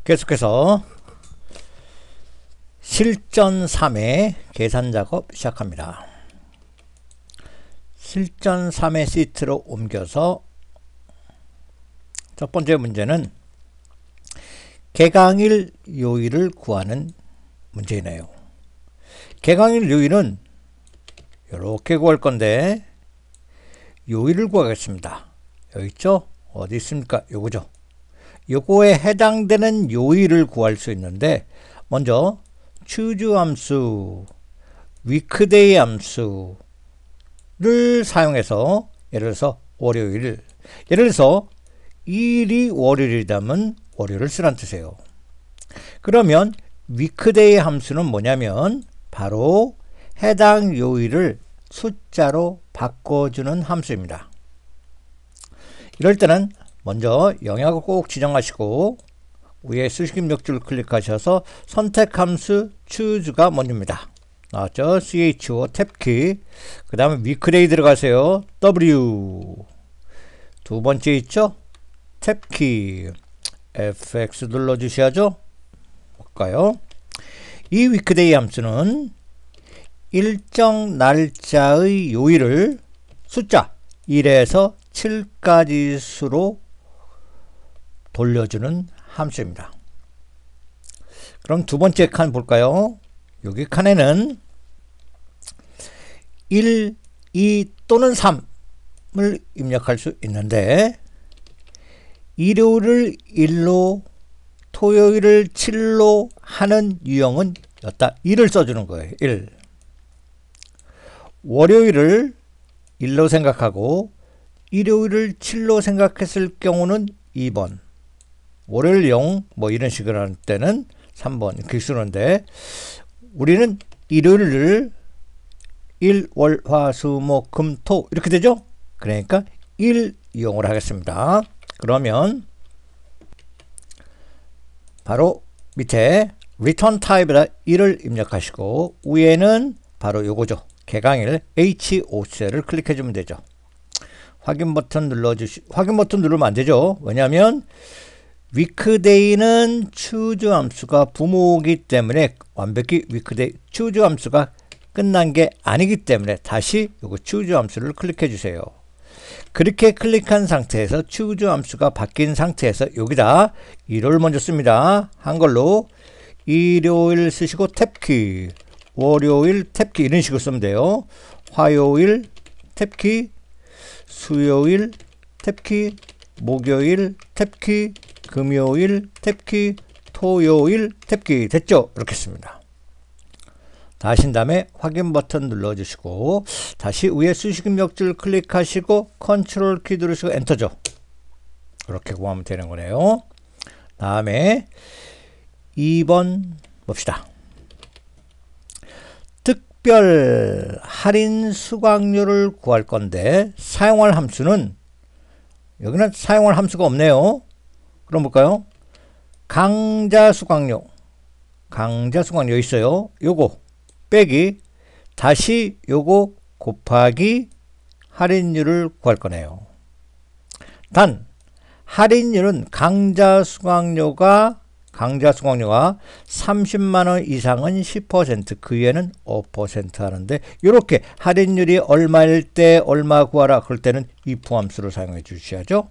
계속해서 실전 3의 계산 작업 시작합니다. 실전 3의 시트로 옮겨서 첫 번째 문제는 개강일 요일을 구하는 문제이네요. 개강일 요일은 이렇게 구할 건데 요일을 구하겠습니다. 여기 있죠? 어디 있습니까? 요거죠. 요거에 해당되는 요일을 구할 수 있는데 먼저 choose 함수, weekday 함수를 사용해서 예를 들어서 월요일, 예를 들어서 일이 월요일이라면 월요일을 쓰란 뜻이에요. 그러면 weekday 함수는 뭐냐면 바로 해당 요일을 숫자로 바꿔주는 함수입니다. 이럴 때는 먼저 영역을 꼭 지정하시고 위에 수식 입력줄 클릭하셔서 선택 함수 choose가 먼저입니다. 나왔죠? CHO 탭키, 그 다음에 weekday 들어가세요. W 두 번째 있죠? 탭키 FX 눌러주셔야죠. 볼까요? 이 weekday 함수는 일정 날짜의 요일을 숫자 1에서 7까지 수로 돌려주는 함수입니다. 그럼 두 번째 칸 볼까요? 여기 칸에는 1, 2 또는 3을 입력할 수 있는데 일요일을 1로 토요일을 7로 하는 유형은 여기다 1을 써주는 거예요. 1. 월요일을 1로 생각하고 일요일을 7로 생각했을 경우는 2번, 월요일 0 뭐 이런 식으로 할 때는 3번 이렇게 쓰는데 우리는 일요일을 1, 월, 화, 수, 목, 금, 토 이렇게 되죠? 그러니까 1 이용을 하겠습니다. 그러면 바로 밑에 return type에다 1을 입력하시고 위에는 바로 요거죠. 개강일 HOCL을 클릭해 주면 되죠. 확인 버튼 확인 버튼 누르면 안 되죠. 왜냐하면 weekday는 choose 함수가 부모이기 때문에 완벽히 weekday choose 함수가 끝난 게 아니기 때문에 다시 요거 choose 함수를 클릭해 주세요. 그렇게 클릭한 상태에서 choose 함수가 바뀐 상태에서 여기다 일요일 먼저 씁니다. 한글로 일요일 쓰시고 탭키, 월요일 탭키 이런 식으로 쓰면 돼요. 화요일 탭키, 수요일 탭키, 목요일 탭키, 금요일 탭키, 토요일 탭키 됐죠? 이렇게 씁니다. 다 하신 다음에 확인 버튼 눌러주시고 다시 위에 수식 입력줄 클릭하시고 컨트롤 키 누르시고 엔터죠. 이렇게 구하면 되는 거네요. 다음에 2번 봅시다. 특별 할인 수강료를 구할 건데 사용할 함수는 여기는 사용할 함수가 없네요. 그럼 볼까요? 강좌 수강료 있어요. 요거 빼기 다시 요거 곱하기 할인율을 구할 거네요. 단 할인율은 강좌 수강료가 30만원 이상은 10%, 그 위에는 5% 하는데 이렇게 할인율이 얼마일 때 얼마 구하라 그럴 때는 if 함수를 사용해 주셔야죠.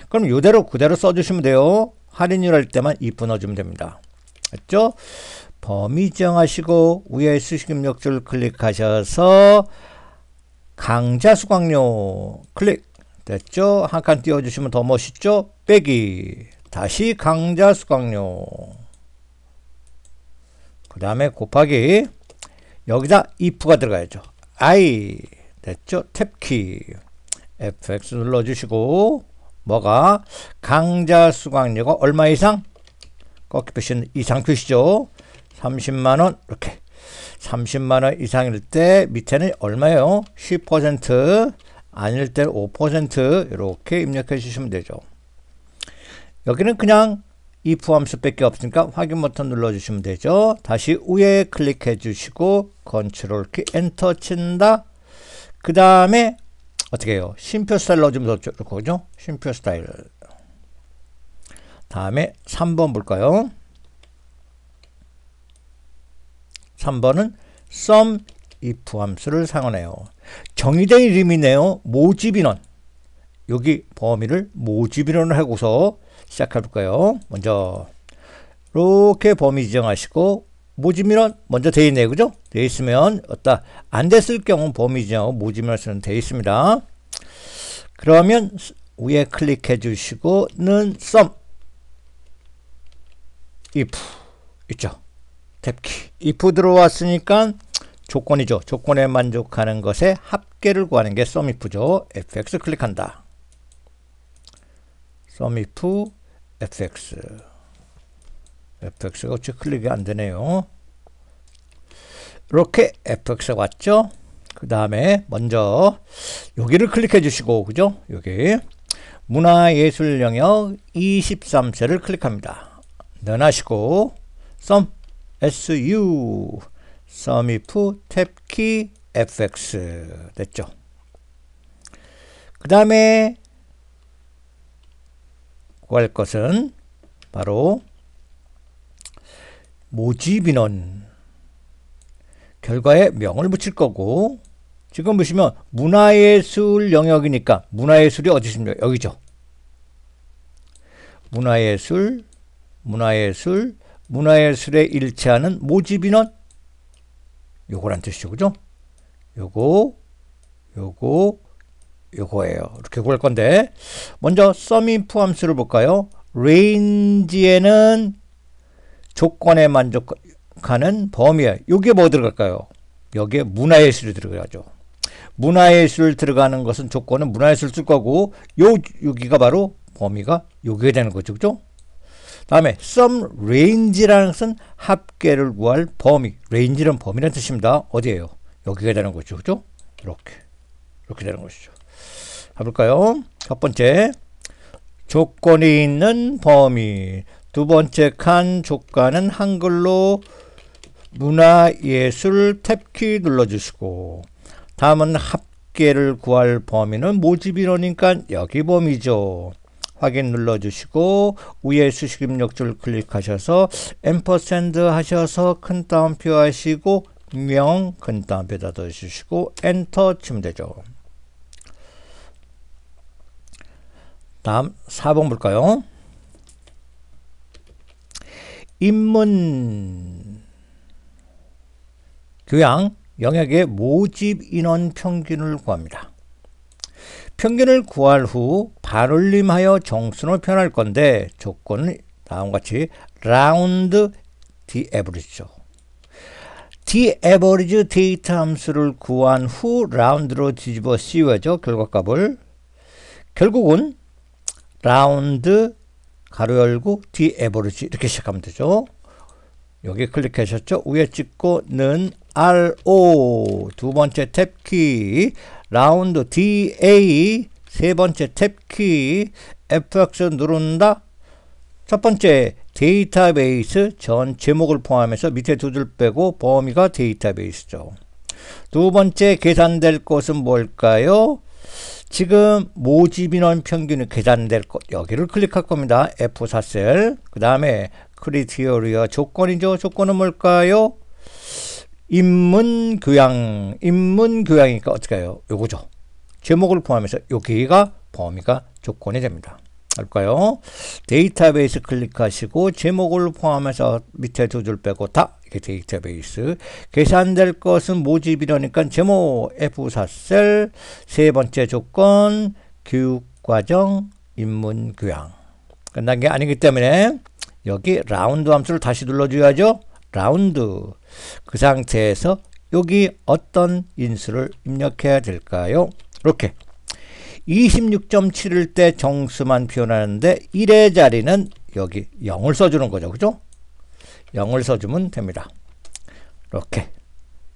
그럼 이대로 그대로 써주시면 돼요. 할인율 할 때만 if 넣어주면 됩니다. 됐죠? 범위 정하시고 위에 수식 입력줄 클릭하셔서 강좌 수강료 클릭 됐죠? 한 칸 띄워주시면 더 멋있죠? 빼기 다시 강좌 수강료 그 다음에 곱하기 여기다 if가 들어가야죠. I 됐죠? 탭키 FX 눌러주시고 뭐가 강좌 수강료가 얼마 이상? 꺾기 표시는 이상 표시죠. 30만원 이렇게 30만원 이상일 때 밑에는 얼마예요? 10% 아닐 때 5% 이렇게 입력해 주시면 되죠. 여기는 그냥 if 함수 밖에 없으니까 확인 버튼 눌러주시면 되죠. 다시 위에 클릭해 주시고 컨트롤 키 엔터 친다. 그 다음에 어떻게 해요? 쉼표 스타일 넣어주면 더 좋거든요. 쉼표 스타일 다음에 3번 볼까요? 3번은 sum if 함수를 사용하네요. 정의된 이름이네요. 모집인원. 여기 범위를 모집인원을 하고서 시작해 볼까요? 먼저 이렇게 범위 지정하시고 모집인원 먼저 되어 있네요. 그죠? 되어 있으면 안 됐을 경우 범위 지정하고 모집인원 쓰는 되어 있습니다. 그러면 위에 클릭해 주시고 는 sum if 있죠. 탭키 if 들어왔으니까 조건이죠. 조건에 만족하는 것의 합계를 구하는 게 sum if죠. fx 클릭한다. sum if fx. fx가 어째 클릭이 안 되네요. 이렇게 fx가 왔죠. 그 다음에 먼저 여기를 클릭해 주시고, 그죠? 여기 문화예술 영역 23세를 클릭합니다. 넣어하시고 sum su sum if 탭키 fx 됐죠. 그 다음에 구할 것은 바로 모집인원 결과에 명을 붙일 거고, 지금 보시면 문화예술 영역이니까 문화예술이 어디 있습니까? 여기죠. 문화예술에 일치하는 모집인원 요거란 뜻이죠. 그죠? 요거예요. 이렇게 구할 건데, 먼저 sum if 함수를 볼까요? range에는 조건에 만족하는 범위에 여기에 뭐 들어갈까요? 여기에 문화예술이 들어가죠. 문화예술 들어가는 것은 조건은 문화예술 쓸 거고, 여기가 바로 범위가 여기가 되는 거죠. 그죠? 다음에 sum range라는 것은 합계를 구할 범위. range는 범위라는 뜻입니다. 어디예요? 여기가 되는 거죠. 그죠? 이렇게 되는 것이죠. 가볼까요? 첫 번째, 조건이 있는 범위. 두 번째 칸 조건은 한글로 문화예술 탭키 눌러주시고, 다음은 합계를 구할 범위는 모집인원이니까 여기 범위죠. 확인 눌러주시고 위에 수식 입력줄 클릭하셔서 앰퍼샌드 하셔서 큰 따옴표 하시고 명 큰 따옴표에다 넣어주시고 엔터 치면 되죠. 다음 4번 볼까요? 인문 교양 영역의 모집 인원 평균을 구합니다. 평균을 구할 후 반올림하여 정수로 표현할 건데, 조건은 다음과 같이 round the average죠. the average 데이터 함수를 구한 후 라운드로 뒤집어 씌워야죠. 결과값을. 결국은 round 가로 열고 the average 이렇게 시작하면 되죠. 여기 클릭하셨죠. 위에 찍고 는 RO 두 번째 탭키 라운드 DA 세 번째 탭키 FX 누른다. 첫 번째 데이터베이스 전 제목을 포함해서 밑에 두 줄 빼고 범위가 데이터베이스죠. 두 번째 계산될 것은 뭘까요? 지금 모집인원 평균이 계산될 것 여기를 클릭할 겁니다. F4셀. 그 다음에 크리테리어 조건이죠. 조건은 뭘까요? 인문교양이니까 어떻게 해요? 요거죠. 제목을 포함해서 여기가 범위가 조건이 됩니다. 할까요? 데이터베이스 클릭하시고 제목을 포함해서 밑에 두 줄 빼고 다 이게 데이터베이스. 계산될 것은 모집이라니까 제목 F4셀. 세 번째 조건 교육과정 인문교양. 끝난 게 아니기 때문에 여기 라운드 함수를 다시 눌러줘야죠. 라운드. 그 상태에서 여기 어떤 인수를 입력해야 될까요? 이렇게 26.7일 때 정수만 표현하는데 1의 자리는 여기 0을 써주는 거죠. 그죠? 0을 써주면 됩니다. 이렇게.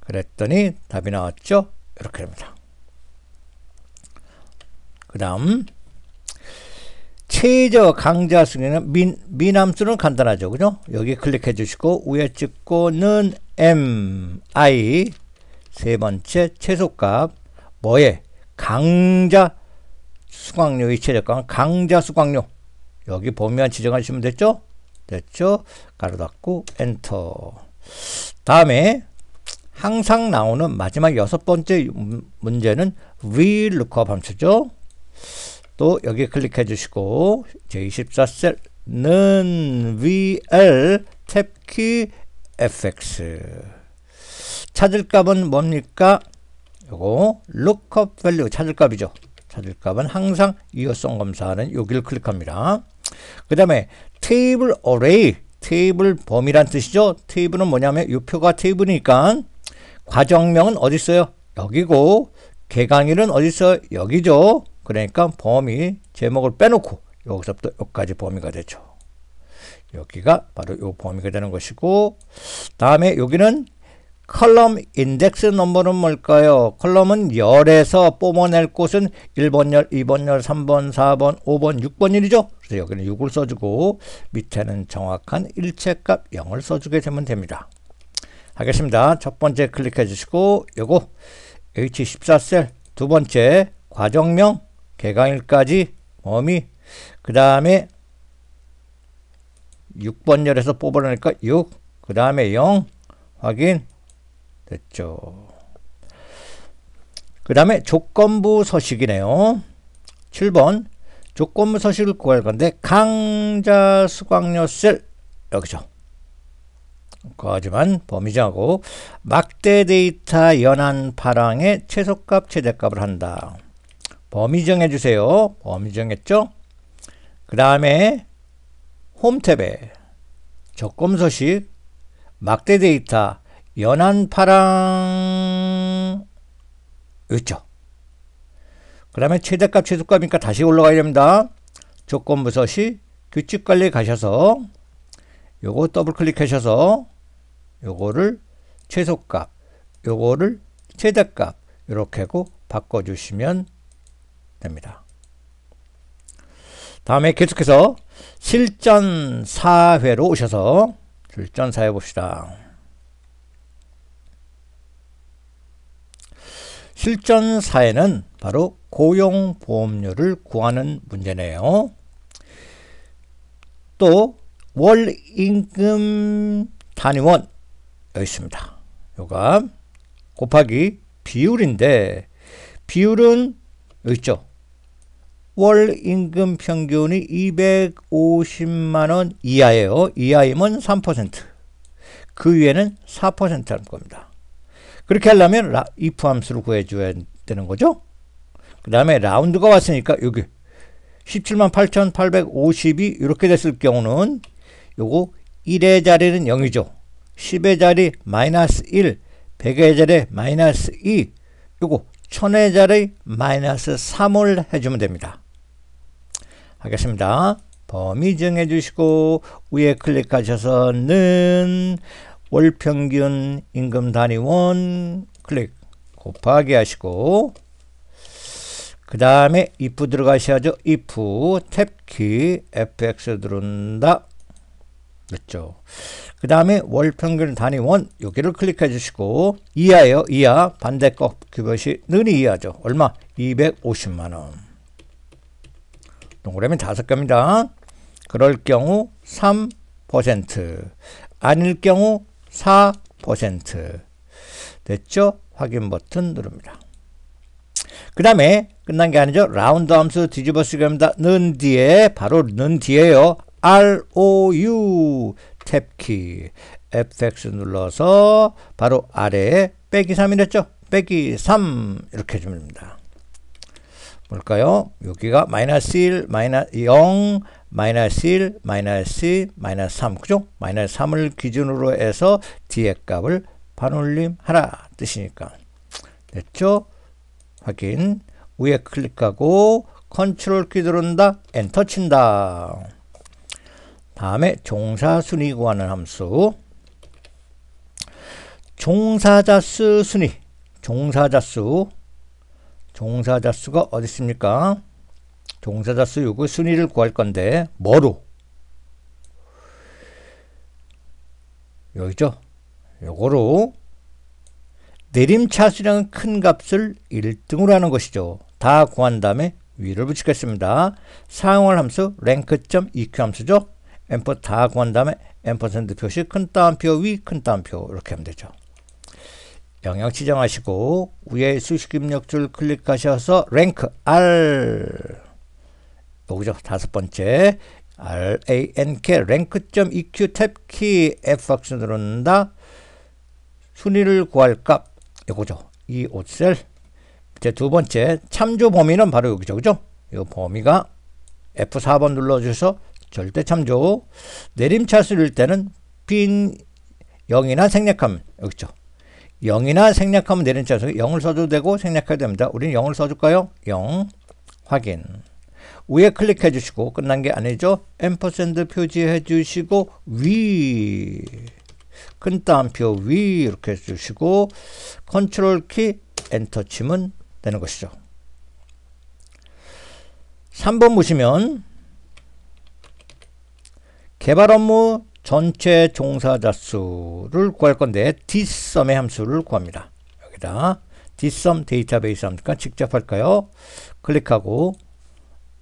그랬더니 답이 나왔죠? 이렇게 됩니다. 그 다음 최저 강자 수는 미남수는 간단하죠. 그죠? 여기 클릭해 주시고 위에 찍고는 MI 세 번째 최소값 뭐에 강자 수강료의 최저값 강자 수강료 여기 범위만 지정하시면 됐죠? 됐죠? 가로 닫고 엔터. 다음에 항상 나오는 마지막 6번째 문제는 VLOOKUP 함수죠. 또 여기 클릭해 주시고 제24셀 는 VL 탭키 fx 찾을 값은 뭡니까? 요거 lookup value 찾을 값이죠. 찾을 값은 항상 이어성 검사하는 여기를 클릭합니다. 그 다음에 테이블 어레이, 테이블 범위란 뜻이죠. 테이블은 뭐냐면 이 표가 테이블이니까 과정명은 어디 있어요? 여기고 개강일은 어디 있어요? 여기죠. 그러니까 범위 제목을 빼놓고 여기서부터 여기까지 범위가 되죠. 여기가 바로 이 범위가 되는 것이고, 다음에 여기는 컬럼 인덱스 넘버는 뭘까요? 컬럼은 열에서 뽑아낼 곳은 1번 열, 2번 열, 3번, 4번, 5번, 6번 열이죠. 그래서 여기는 6을 써주고 밑에는 정확한 일체값 0을 써주게 되면 됩니다. 하겠습니다. 첫 번째 클릭해 주시고 요거 H14셀 두 번째 과정명 개강일까지 범위, 그 다음에 6번 열에서 뽑아내니까 6, 그 다음에 0 확인 됐죠. 그 다음에 조건부 서식이네요. 7번 조건부 서식을 구할 건데 강자 수강료 셀 여기죠. 하지만 범위정하고 막대 데이터 연한 파랑의 최소값 최대값을 한다. 범위 정해주세요. 범위 정했죠? 그 다음에 홈 탭에 조건부 서식 막대 데이터 연한 파랑 있죠. 그 다음에 최대값 최소값이니까 다시 올라가야 됩니다. 조건부 서식 규칙 관리에 가셔서 요거 더블 클릭하셔서 요거를 최소값, 요거를 최대값 이렇게 하고 바꿔주시면 됩니다. 다음에 계속해서 실전 4회로 오셔서 실전 4회 봅시다. 실전 4회는 바로 고용보험료를 구하는 문제네요. 또 월임금 단위원 여기 있습니다. 요가 곱하기 비율인데 비율은 여기 있죠. 월임금 평균이 250만원 이하예요. 이하이면 3%. 그 위에는 4% 할 겁니다. 그렇게 하려면 if 함수를 구해줘야 되는 거죠. 그 다음에 라운드가 왔으니까 여기 178,852 이렇게 됐을 경우는 요거 1의 자리는 0이죠. 10의 자리 마이너스 1, 100의 자리 마이너스 2, 요거 1000의 자리 마이너스 3을 해주면 됩니다. 하겠습니다. 범위 정해 주시고 위에 클릭하셔서는 월평균 임금 단위원 클릭 곱하기 하시고 그 다음에 if 들어가셔야죠. if 탭키 fx 들어온다. 그렇죠. 그 다음에 월평균 단위원 여기를 클릭해 주시고 이하예요. 이하 반대값 규것이 는이 이하죠. 얼마? 250만원. 동그라미 5개입니다. 그럴 경우 3%, 아닐 경우 4%. 됐죠? 확인 버튼 누릅니다. 그 다음에 끝난 게 아니죠. 라운드 함수 뒤집어 쓰기 합니다. 는 뒤에 바로 는 뒤에요. ROU 탭키 fx 눌러서 바로 아래에 빼기 3이랬죠. 빼기 3 이렇게 해주면 됩니다. 뭘까요? 여기가 마이너스 1, 마이너스 0, 마이너스 1, 마이너스 마이너스 3 그죠? 마이너스 3을 기준으로 해서 뒤에 값을 반올림하라 뜻이니까 됐죠? 확인. 위에 클릭하고 컨트롤 키 누른다. 엔터 친다. 다음에 종사 순위 구하는 함수. 종사자 수 순위. 종사자 수가 어디 있습니까? 종사자 수 요거 순위를 구할 건데 뭐로? 여기죠. 요거로 내림차수량은 큰 값을 1등으로 하는 것이죠. 다 구한 다음에 위를 붙이겠습니다. 사용할 함수 rank.eq 함수죠. 앰프 다 구한 다음에 앰퍼센드 표시 큰 따옴표 위 큰 따옴표 이렇게 하면 되죠. 영역 지정하시고 위에 수식 입력줄 클릭하셔서 rank R 여기죠. 다섯 번째 rank rank.eq 탭키 fx 누른다. 순위를 구할 값 이거죠. 이 5셀 이제 두 번째 참조 범위는 바로 여기죠. 그죠? 이 범위가 F4번 눌러주셔서 절대 참조. 내림차수일 때는 빈 0이나 생략하면 여기죠. 0이나 생략하면 내림차수 0을 써도 되고 생략해도 됩니다. 우리는 0을 써줄까요? 0 확인. 위에 클릭해 주시고 끝난 게 아니죠. 앰퍼센드 표지해 주시고 위 큰 따옴표 위 이렇게 해주시고 컨트롤 키 엔터 치면 되는 것이죠. 3번 보시면 개발 업무 전체 종사자 수를 구할 건데 dsum의 함수를 구합니다. 여기다 dsum 데이터베이스 함수니까 직접 할까요? 클릭하고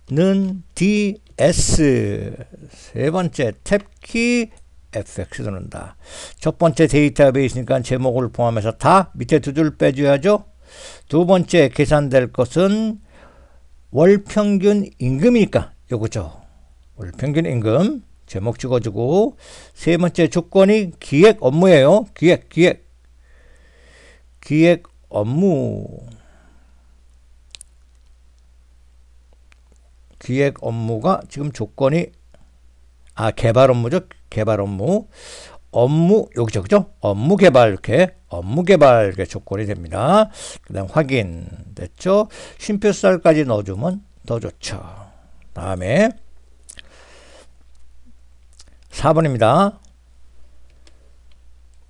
는 ds 세 번째 탭키 fx 누른다. 첫 번째 데이터베이스니까 제목을 포함해서 다 밑에 두 줄 빼줘야죠. 두 번째 계산될 것은 월평균 임금이니까 요거죠. 월평균 임금 제목 찍어주고 세 번째 조건이 기획 업무예요. 기획 업무 기획 업무가 지금 조건이 개발 업무죠. 개발 업무 여기죠. 그죠? 업무 개발 이렇게 조건이 됩니다. 그 다음 확인 됐죠? 쉼표살까지 넣어주면 더 좋죠. 다음에 4번입니다.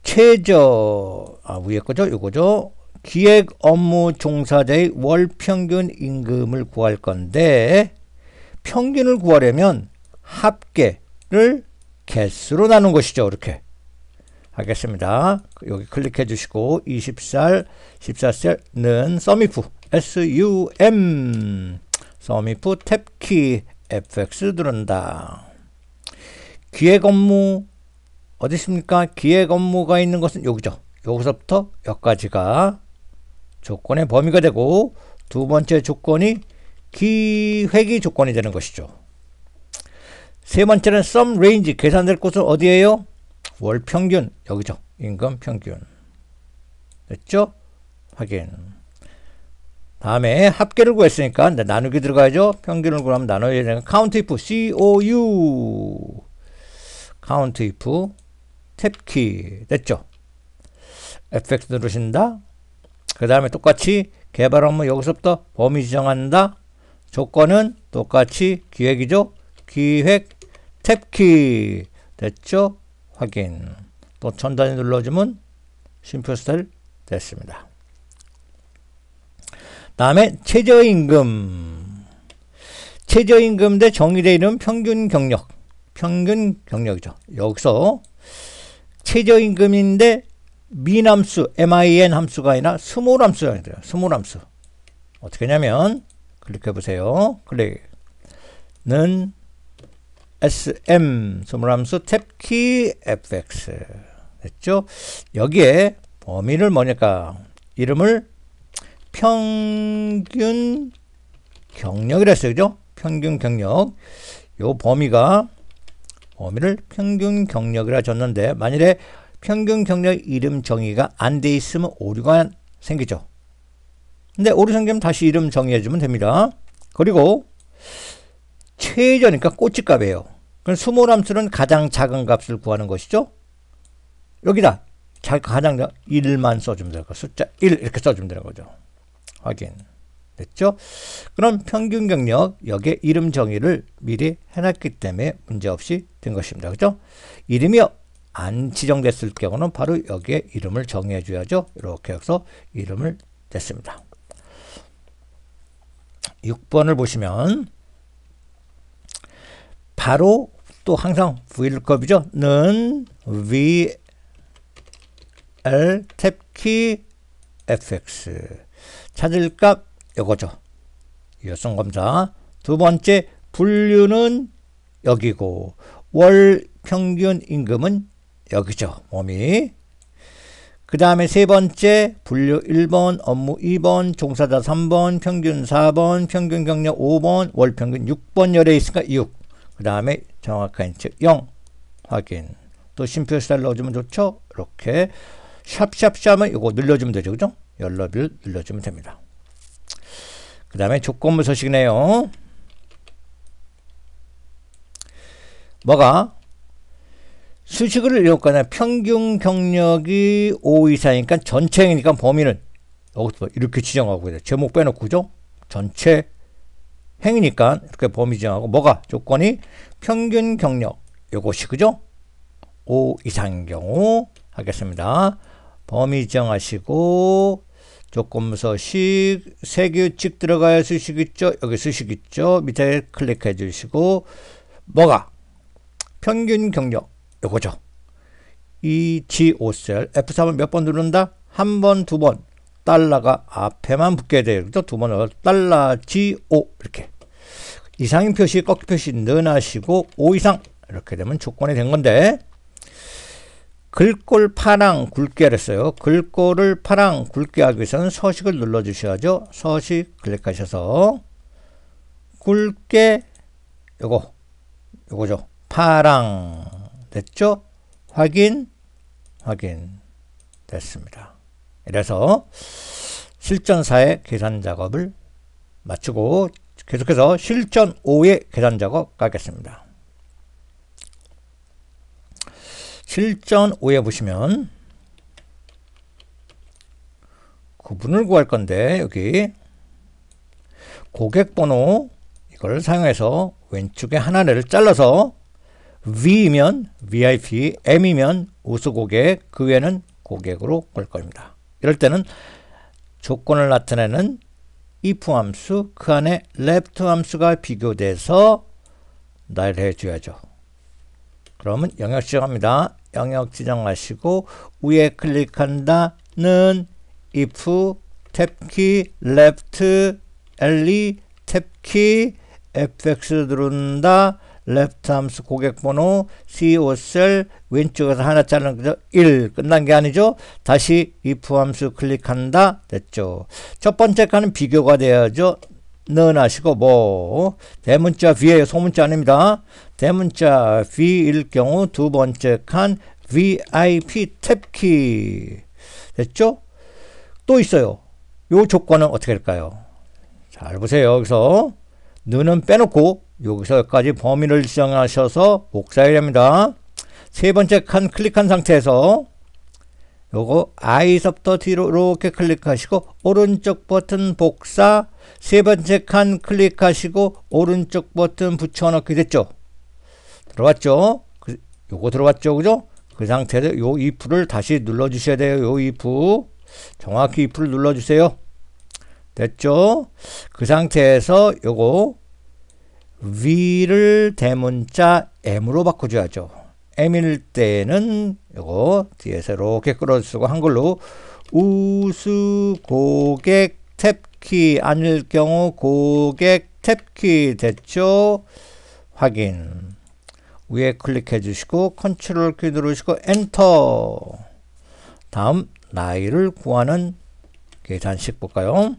최저 위에 거죠? 요거죠. 기획 업무 종사자의 월 평균 임금을 구할 건데 평균을 구하려면 합계를 개수로 나눈 것이죠. 이렇게 하겠습니다. 여기 클릭해 주시고 14셀는 썸이프 SUM 썸이프 탭키 FX 누른다. 기획 업무 어디 있습니까? 기획 업무가 있는 것은 여기죠. 여기서부터 여기까지가 조건의 범위가 되고 두 번째 조건이 기획이 조건이 되는 것이죠. 세 번째는 sum range 계산될 곳은 어디예요? 월 평균 여기죠. 임금 평균 됐죠? 확인. 다음에 합계를 구했으니까 나누기 들어가야죠. 평균을 구하면 나눠야 되는 count if COU count if 탭키 됐죠? FX 누르신다. 그 다음에 똑같이 개발 업무 여기서부터 범위 지정한다. 조건은 똑같이 기획이죠. 기획 탭키 됐죠? 확인. 또 천단위 눌러주면 쉼표스타일 됐습니다. 다음에 최저임금 대 정의되어 있는 평균 경력이죠. 여기서 최저임금인데 민함수 min 함수가 아니라 스몰 함수가 돼요. 스몰 함수 어떻게 하냐면 클릭해 보세요. 클릭는 SM 스몰 함수 탭키 fx 됐죠? 여기에 범위를 뭐니까 이름을 평균 경력이라 했어요. 그죠? 평균 경력 요 범위를 평균 경력이라 줬는데 만일에 평균 경력 이름 정의가 안 돼 있으면 오류가 생기죠. 근데 오류 생기면 다시 이름 정의해 주면 됩니다. 그리고 최저니까 꼬치값이에요. 그럼 스몰 함수는 가장 작은 값을 구하는 것이죠. 여기다 가장 1만 써주면 되는 거. 숫자 1 이렇게 써주면 되는 거죠. 확인 됐죠? 그럼 평균 경력 여기에 이름 정의를 미리 해놨기 때문에 문제없이 된 것입니다. 그죠? 이름이 안 지정됐을 경우는 바로 여기에 이름을 정의해 줘야죠. 이렇게 해서 이름을 냈습니다. 6번을 보시면 바로 또 항상 VLOOKUP이죠. 는 VL 탭키 fx 찾을 값 요거죠. 유효성 검사. 두 번째, 분류는 여기고 월 평균 임금은 여기죠. 몸이. 그 다음에 세 번째, 분류 1번, 업무 2번, 종사자 3번, 평균 4번, 평균 경력 5번, 월 평균 6번 열에 있으니까 6. 그 다음에 정확한 인측 0 확인. 또 쉼표 스타일 넣어주면 좋죠. 이렇게 샵샵샵은 이거 늘려주면 되죠. 그죠? 연럽을 늘려주면 됩니다. 그 다음에 조건부 서식이네요. 뭐가? 수식을 이용하거나 평균 경력이 5 이상이니까 전체이니까 범위는 여기서 이렇게 지정하고 있어요. 제목 빼놓고 그죠? 전체 행위니까 이렇게 범위 지정하고 뭐가? 조건이 평균 경력 요것이 그죠? 5 이상인 경우 하겠습니다. 범위 지정하시고 조건부 서식 세규칙 들어가야 수식 있죠? 여기 수식 있죠? 밑에 클릭해 주시고 뭐가? 평균 경력 요거죠. 이 G5셀 F3을 몇 번 누른다? 한 번, 두 번. 달러가 앞에만 붙게 돼요. 그죠? 두 번을 달러 G5 이렇게. 이상인 표시, 꺾기 표시 넣어놔시고 5 이상 이렇게 되면 조건이 된 건데 글꼴 파랑 굵게 하랬어요. 글꼴을 파랑 굵게 하기 위해서는 서식을 눌러주셔야죠. 서식 클릭하셔서 굵게 요거죠. 파랑 됐죠? 확인 됐습니다. 이래서 실전4의 계산 작업을 마치고 계속해서 실전 5의 계산 작업 가겠습니다. 실전 5에 보시면 구분을 구할 건데 여기 고객번호 이걸 사용해서 왼쪽에 하나를 잘라서 V이면 VIP, M이면 우수고객, 그 외에는 고객으로 걸 겁니다. 이럴 때는 조건을 나타내는 if 함수, 그 안에 left 함수가 비교돼서 나열해 줘야죠. 그러면 영역 지정합니다. 영역 지정하시고 위에 클릭한다는 if 탭키 left le 탭키 fx 누른다 left 함수 고객번호 C5셀 왼쪽에서 하나 자르는 거죠. 1 끝난 게 아니죠. 다시 if 함수 클릭한다 됐죠. 첫 번째 칸은 비교가 돼야죠. 넣어놔시고 뭐 대문자 V에 소문자 아닙니다. 대문자 V일 경우 두 번째 칸 VIP 탭키 됐죠. 또 있어요. 요 조건은 어떻게 될까요? 잘 보세요. 여기서 너는 빼놓고 여기서까지 범위를 지정하셔서 복사해야 됩니다. 세 번째 칸 클릭한 상태에서 요거 I서부터 뒤로 이렇게 클릭하시고 오른쪽 버튼 복사 세 번째 칸 클릭하시고 오른쪽 버튼 붙여넣기 됐죠. 들어왔죠? 요거 들어왔죠? 그죠? 그 상태에서 요 if를 다시 눌러주셔야 돼요. 요 if 정확히 if를 눌러주세요. 됐죠? 그 상태에서 요거 V를 대문자 M으로 바꿔줘야죠. M일 때는 요거 뒤에서 이렇게 끌어쓰고 한글로 우수 고객 탭키 아닐 경우 고객 탭키 됐죠? 확인. 위에 클릭해 주시고 컨트롤 키 누르시고 엔터. 다음 나이를 구하는 계산식 볼까요?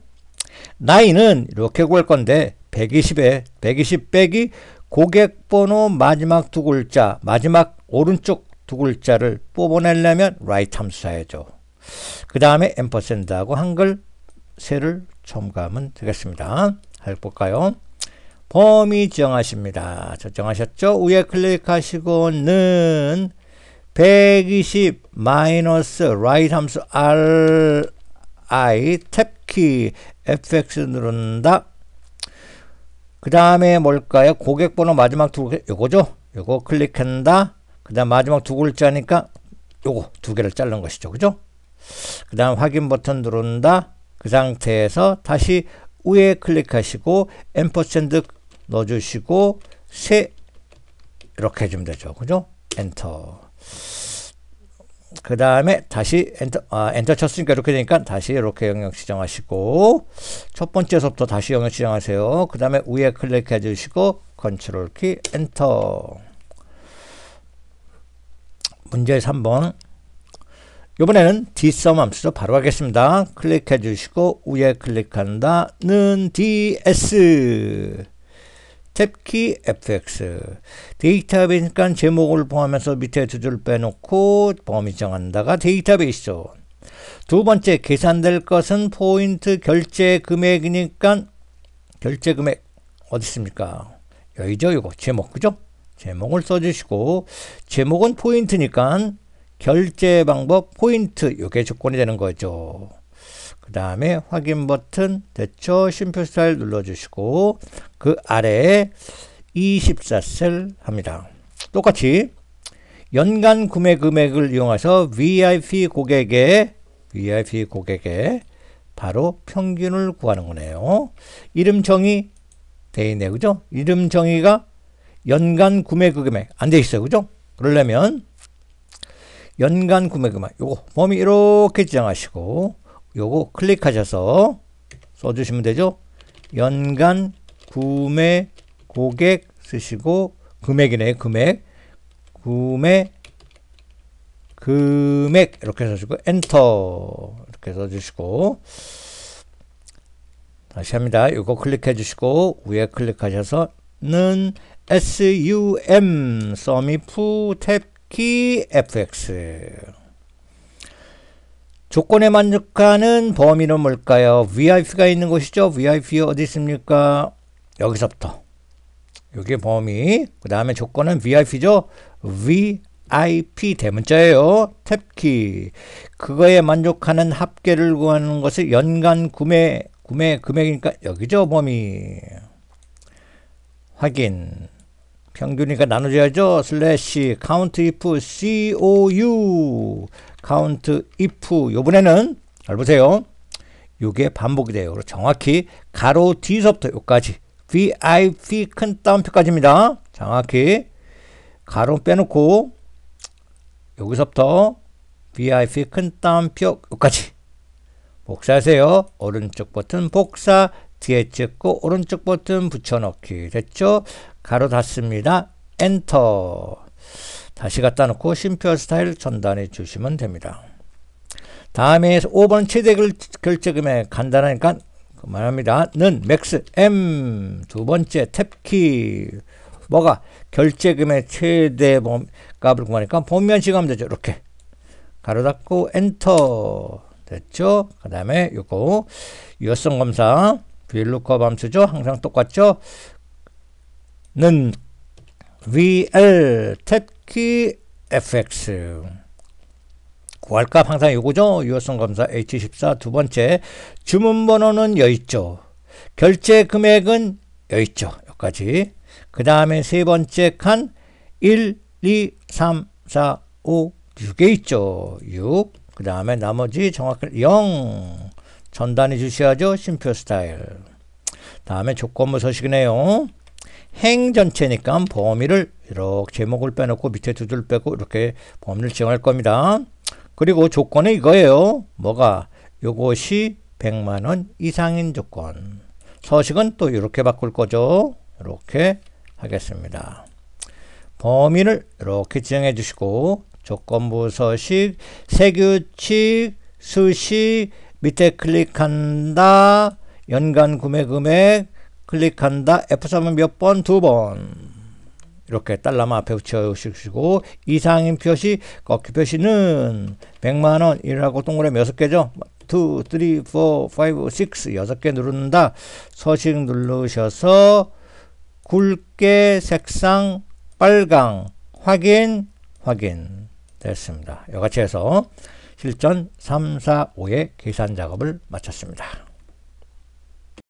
나이는 이렇게 구할 건데 120에 120 빼기 고객번호 마지막 두 글자 마지막 오른쪽 두 글자를 뽑아내려면 right 함수 써야죠. 그 다음에 앰퍼샌드하고 한글 세를 첨가하면 되겠습니다. 해볼까요? 범위 지정하십니다. 정하셨죠? 위에 클릭하시고 는 120 마이너스 right 함수 R I 탭키 FX 누른다. 그 다음에 뭘까요? 고객번호 마지막 두 개, 요거죠? 요거 클릭한다. 그 다음 마지막 두 글자니까 요거 두 개를 자른 것이죠. 그죠? 그 다음 확인 버튼 누른다. 그 상태에서 다시 위에 클릭하시고 앰퍼샌드 넣어주시고 세 이렇게 해주면 되죠. 그죠? 엔터. 그 다음에 다시 엔터 쳤으니까 이렇게 되니까 다시 이렇게 영역 지정하시고 첫 번째서부터 다시 영역 지정하세요. 그 다음에 위에 클릭해 주시고 컨트롤 키 엔터. 문제 3번. 이번에는 dsum 함수로 바로 하겠습니다. 클릭해 주시고 위에 클릭한다 는 ds 탭키 fx. 데이터베이스니까 제목을 포함해서 밑에 두 줄 빼놓고 범위 정한다가 데이터베이스. 두 번째 계산될 것은 포인트 결제 금액이니까 결제 금액 어디 있습니까? 여기죠. 이거 제목, 그죠? 제목을 써주시고 제목은 포인트니까 결제 방법 포인트 요게 조건이 되는 거죠. 그 다음에 확인 버튼 됐죠? 심표 스타일 눌러주시고 그 아래에 24셀 합니다. 똑같이 연간 구매 금액을 이용해서 VIP 고객의 바로 평균을 구하는 거네요. 이름 정의 돼 있네, 그죠? 이름 정의가 연간 구매 금액 안 돼 있어요, 그죠? 그러려면 연간 구매 금액 요거 범위 이렇게 지정하시고 요거 클릭하셔서 써주시면 되죠. 연간 구매 고객 쓰시고 금액이네, 금액 이렇게 써주시고 엔터 이렇게 써주시고 다시 합니다. 요거 클릭해 주시고 위에 클릭하셔서 는 sum sumif 탭키 fx. 조건에 만족하는 범위는 뭘까요? VIP가 있는 곳이죠. VIP 어디 있습니까? 여기서부터 여기 범위, 그 다음에 조건은 VIP죠. VIP 대문자예요. 탭키. 그거에 만족하는 합계를 구하는 것을 연간 구매 금액이니까 여기죠. 범위. 확인. 평균이니까 나눠줘야죠. 슬래시 count if count if. 요번에는 잘 보세요. 요게 반복이 돼요. 정확히 가로 뒤서부터 요까지 VIP 큰 따옴표까지입니다. 정확히 가로 빼놓고 여기서부터 VIP 큰 따옴표 요까지 복사하세요. 오른쪽 버튼 복사 뒤에 찍고 오른쪽 버튼 붙여넣기. 됐죠? 가로 닫습니다. 엔터. 다시 갖다 놓고 심표 스타일 전단해 주시면 됩니다. 다음에 5번 최대 결제 금액 간단하니까 그만합니다. 는 맥스 M. 두 번째 탭키. 뭐가 결제 금액 최대 값을 구하니까 범위만 하면 되죠. 이렇게 가로 닫고 엔터. 됐죠? 그 다음에 요거 유효성 검사 VLOOKUP 함수죠. 항상 똑같죠? 는 VL 탭키 fx. 구할값 항상 요거죠. 유효성 검사 H14. 두 번째 주문 번호는 여기 있죠. 결제 금액은 여기 있죠. 여기까지. 그 다음에 세 번째 칸 1, 2, 3, 4, 5 6개 있죠. 6. 그 다음에 나머지 정확히 0 전단해 주셔야죠. 심표 스타일. 다음에 조건부 서식이네요. 행 전체니까 범위를 이렇게 제목을 빼놓고 밑에 두 줄 빼고 이렇게 범위를 지정할 겁니다. 그리고 조건은 이거예요. 뭐가? 요것이 100만원 이상인 조건. 서식은 또 이렇게 바꿀 거죠. 이렇게 하겠습니다. 범위를 이렇게 지정해 주시고 조건부 서식, 세규칙, 수식, 밑에 클릭한다, 연간 구매 금액, 클릭한다, F3은 몇 번? 2번. 이렇게 달러만 앞에 붙여주시고, 이상인 표시, 꺾기 표시는 100만원이라고 동그라미 6개죠? 2, 3, 4, 5, 6, 6개 누른다. 서식 누르셔서, 굵게 색상, 빨강, 확인. 됐습니다. 이같이 해서 실전 3, 4, 5의 계산 작업을 마쳤습니다.